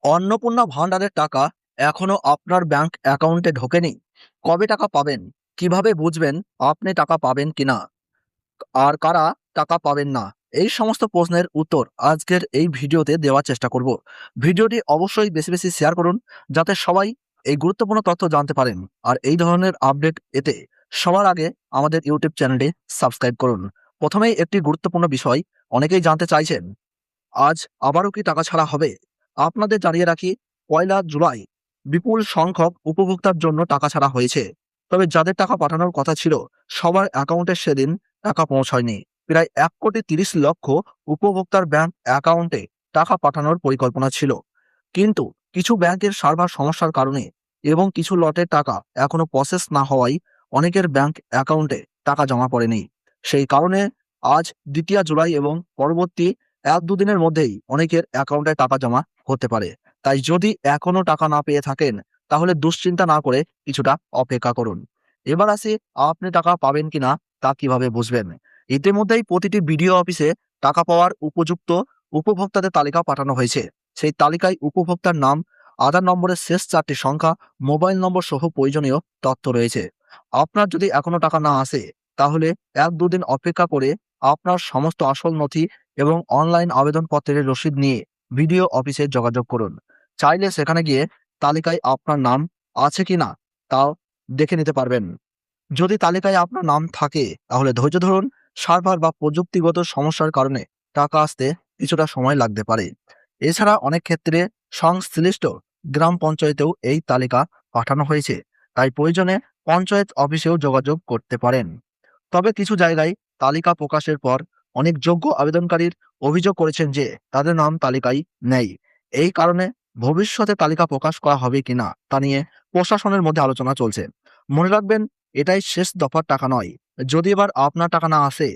অন্নপূর্ণা ভান্ডারের টাকা এখনো আপনার ব্যাংক অ্যাকাউন্টে ঢোকেনি? কবে টাকা পাবেন? কিভাবে বুঝবেন আপনি টাকা পাবেন কিনা? আর কারা টাকা পাবেন না? এই সমস্ত প্রশ্নের উত্তর আজকের এই ভিডিওতে দেওয়ার চেষ্টা করব। ভিডিওটি অবশ্যই বেশি বেশি শেয়ার করুন, যাতে সবাই এই গুরুত্বপূর্ণ তথ্য জানতে পারেন। আর এই ধরনের আপডেট এতে সবার আগে আমাদের ইউটিউব চ্যানেলটি সাবস্ক্রাইব করুন। প্রথমেই একটি গুরুত্বপূর্ণ বিষয় অনেকেই জানতে চাইছেন, আজ আবারও কি টাকা ছাড়া হবে? আপনাদের জানিয়ে রাখি, 1 জুলাই বিপুল সংখ্যক উপভোক্তার জন্য টাকা ছাড়া হয়েছে। তবে যাদের টাকা পাঠানোর কথা ছিল, সবার অ্যাকাউন্টে সেদিন টাকা পৌঁছায়নি। প্রায় 1,30,00,000 উপভোক্তার ব্যাংক অ্যাকাউন্টে টাকা পাঠানোর পরিকল্পনা ছিল। কিন্তু কিছু ব্যাংকের সার্ভার সমস্যার কারণে এবং কিছু লটের টাকা এখনো প্রসেস না হওয়ায় অনেকের ব্যাংক অ্যাকাউন্টে টাকা জমা পড়েনি। সেই কারণে আজ 2 জুলাই এবং পরবর্তী 1-2 দিনের মধ্যেই অনেকের অ্যাকাউন্টে টাকা জমা হতে পারে। তাই যদি এখনো টাকা না পেয়ে থাকেন, তাহলে দুশ্চিন্তা না করে কিছুটা অপেক্ষা করুন। এবার আসি, আপনি টাকা পাবেন কিনা তা কিভাবে বুঝবেন? ইতিমধ্যেই প্রতিটি বিডিও অফিসে টাকা পাওয়ার উপযুক্ত উপভোক্তাদের তালিকা পাঠানো হয়েছে। সেই তালিকায় উপভোক্তার নাম, আধার নম্বরের শেষ 4টি সংখ্যা, মোবাইল নম্বর সহ প্রয়োজনীয় তথ্য রয়েছে। আপনার যদি এখনো টাকা না আসে, তাহলে 1-2 দিন অপেক্ষা করে আপনার সমস্ত আসল নথি এবং অনলাইন আবেদনপত্রের রসিদ নিয়ে বিডিও অফিসে যোগাযোগ করুন। চাইলে সেখানে গিয়ে তালিকায় আপনার নাম আছে কিনা তাও দেখে নিতে পারবেন। যদি তালিকায় আপনার নাম থাকে, তাহলে ধৈর্য ধরুন। সার্ভার বা প্রযুক্তিগত সমস্যার কারণে টাকা আসতে কিছুটা সময় লাগতে পারে। এছাড়া অনেক ক্ষেত্রে সংশ্লিষ্ট গ্রাম পঞ্চায়েতেও এই তালিকা পাঠানো হয়েছে, তাই প্রয়োজনে পঞ্চায়েত অফিসেও যোগাযোগ করতে পারেন। তবে কিছু জায়গায় তালিকা প্রকাশের পর অনেক যোগ্য আবেদনকারীর অভিযোগ করেছেন যে তাদের নাম তালিকায় নেই। এই কারণে ভবিষ্যতে তালিকা প্রকাশ করা হবে কিনা তা নিয়ে প্রশাসনের মধ্যে আলোচনা চলছে। মনে রাখবেন, এটাই শেষ দফার টাকা নয়। যদি এবার আপনার টাকা না আসে,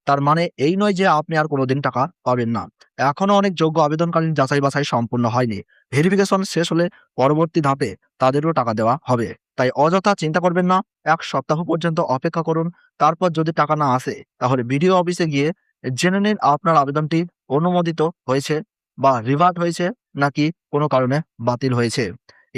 তার মানে এই নয় যে আপনি আর কোনোদিন টাকা পাবেন না। এখনো অনেক যোগ্য আবেদনকারীর যাচাই বাছাই সম্পূর্ণ হয়নি। ভেরিফিকেশন শেষ হলে পরবর্তী ধাপে তাদেরও টাকা দেওয়া হবে। তাই অযথা চিন্তা করবেন না, 1 সপ্তাহ পর্যন্ত অপেক্ষা করুন। তারপর যদি টাকা না আসে, তাহলে বিডিও অফিসে গিয়ে জেনে নিন আপনার আবেদনটি অনুমোদিত হয়েছে বা রিভার্ট হয়েছে, নাকি কোনো কারণে বাতিল হয়েছে।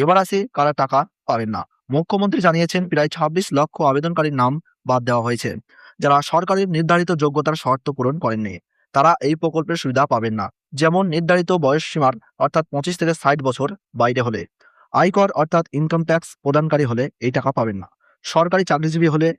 এবার আসি কারা টাকা পাবেন না। মুখ্যমন্ত্রী জানিয়েছেন প্রায় 26 লক্ষ আবেদনকারীর নাম বাদ দেওয়া হয়েছে। যারা সরকারের নির্ধারিত যোগ্যতার শর্ত পূরণ করেননি, তারা এই প্রকল্পের সুবিধা পাবেন না। যেমন নির্ধারিত বয়স সীমার অর্থাৎ 25 থেকে 60 বছর বাইরে হলে, আয়কর অর্থাৎ ইনকাম ট্যাক্স প্রদানকারী হলে এই টাকা পাবেন না, সরকারি চাকরিজীবী হলে,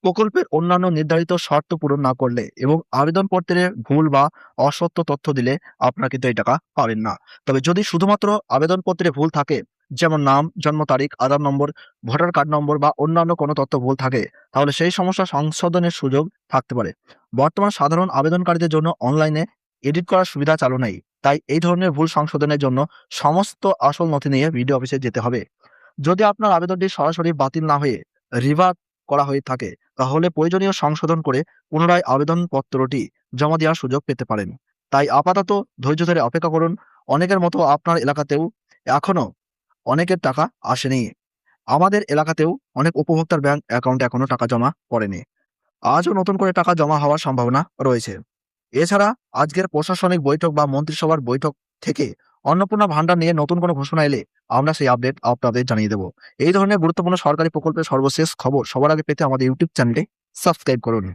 প্রকল্পের অন্যান্য নির্ধারিত শর্ত পূরণ না করলে এবং আবেদনপত্রে ভুল বা অসত্য তথ্য দিলে আপনারা কিন্তু এই টাকা পাবেন না। তবে যদি শুধুমাত্র আবেদনপত্রে ভুল থাকে, যেমন নাম, জন্ম তারিখ, আধার নম্বর, ভোটার কার্ড নম্বর বা অন্যান্য কোনো তথ্য ভুল থাকে, তাহলে সেই সমস্যা সংশোধনের সুযোগ থাকতে পারে। বর্তমান সাধারণ আবেদনকারীদের জন্য অনলাইনে এডিট করার সুবিধা চালু নেই। তাই এই ধরনের ভুল সংশোধনের জন্য সমস্ত আসল নথি নিয়ে বিডিও অফিসে যেতে হবে। যদি আপনার আবেদনটি সরাসরি বাতিল না হয়ে রিভার্ট করা হয়ে থাকে, তাহলে প্রয়োজনীয় সংশোধন করে পুনরায় আবেদনপত্রটি জমা দেওয়ার সুযোগ পেতে পারেন। তাই আপাতত ধৈর্য ধরে অপেক্ষা করুন। অনেকের মতো আপনার এলাকাতেও এখনো অনেকের টাকা আসেনি। আমাদের এলাকাতেও অনেক উপভোক্তার ব্যাংক অ্যাকাউন্টে এখনো টাকা জমা পড়েনি। আজও নতুন করে টাকা জমা হওয়ার সম্ভাবনা রয়েছে। এছাড়া আজকের প্রশাসনিক বৈঠক বা মন্ত্রিসভার বৈঠক থেকে অন্নপূর্ণা ভান্ডার নিয়ে নতুন কোনো ঘোষণা এলে আমরা সেই আপডেট আপনাদের জানিয়ে দেব। এই ধরনের গুরুত্বপূর্ণ সরকারি প্রকল্পের সর্বশেষ খবর সবার আগে পেতে আমাদের ইউটিউব চ্যানেলটি সাবস্ক্রাইব করুন।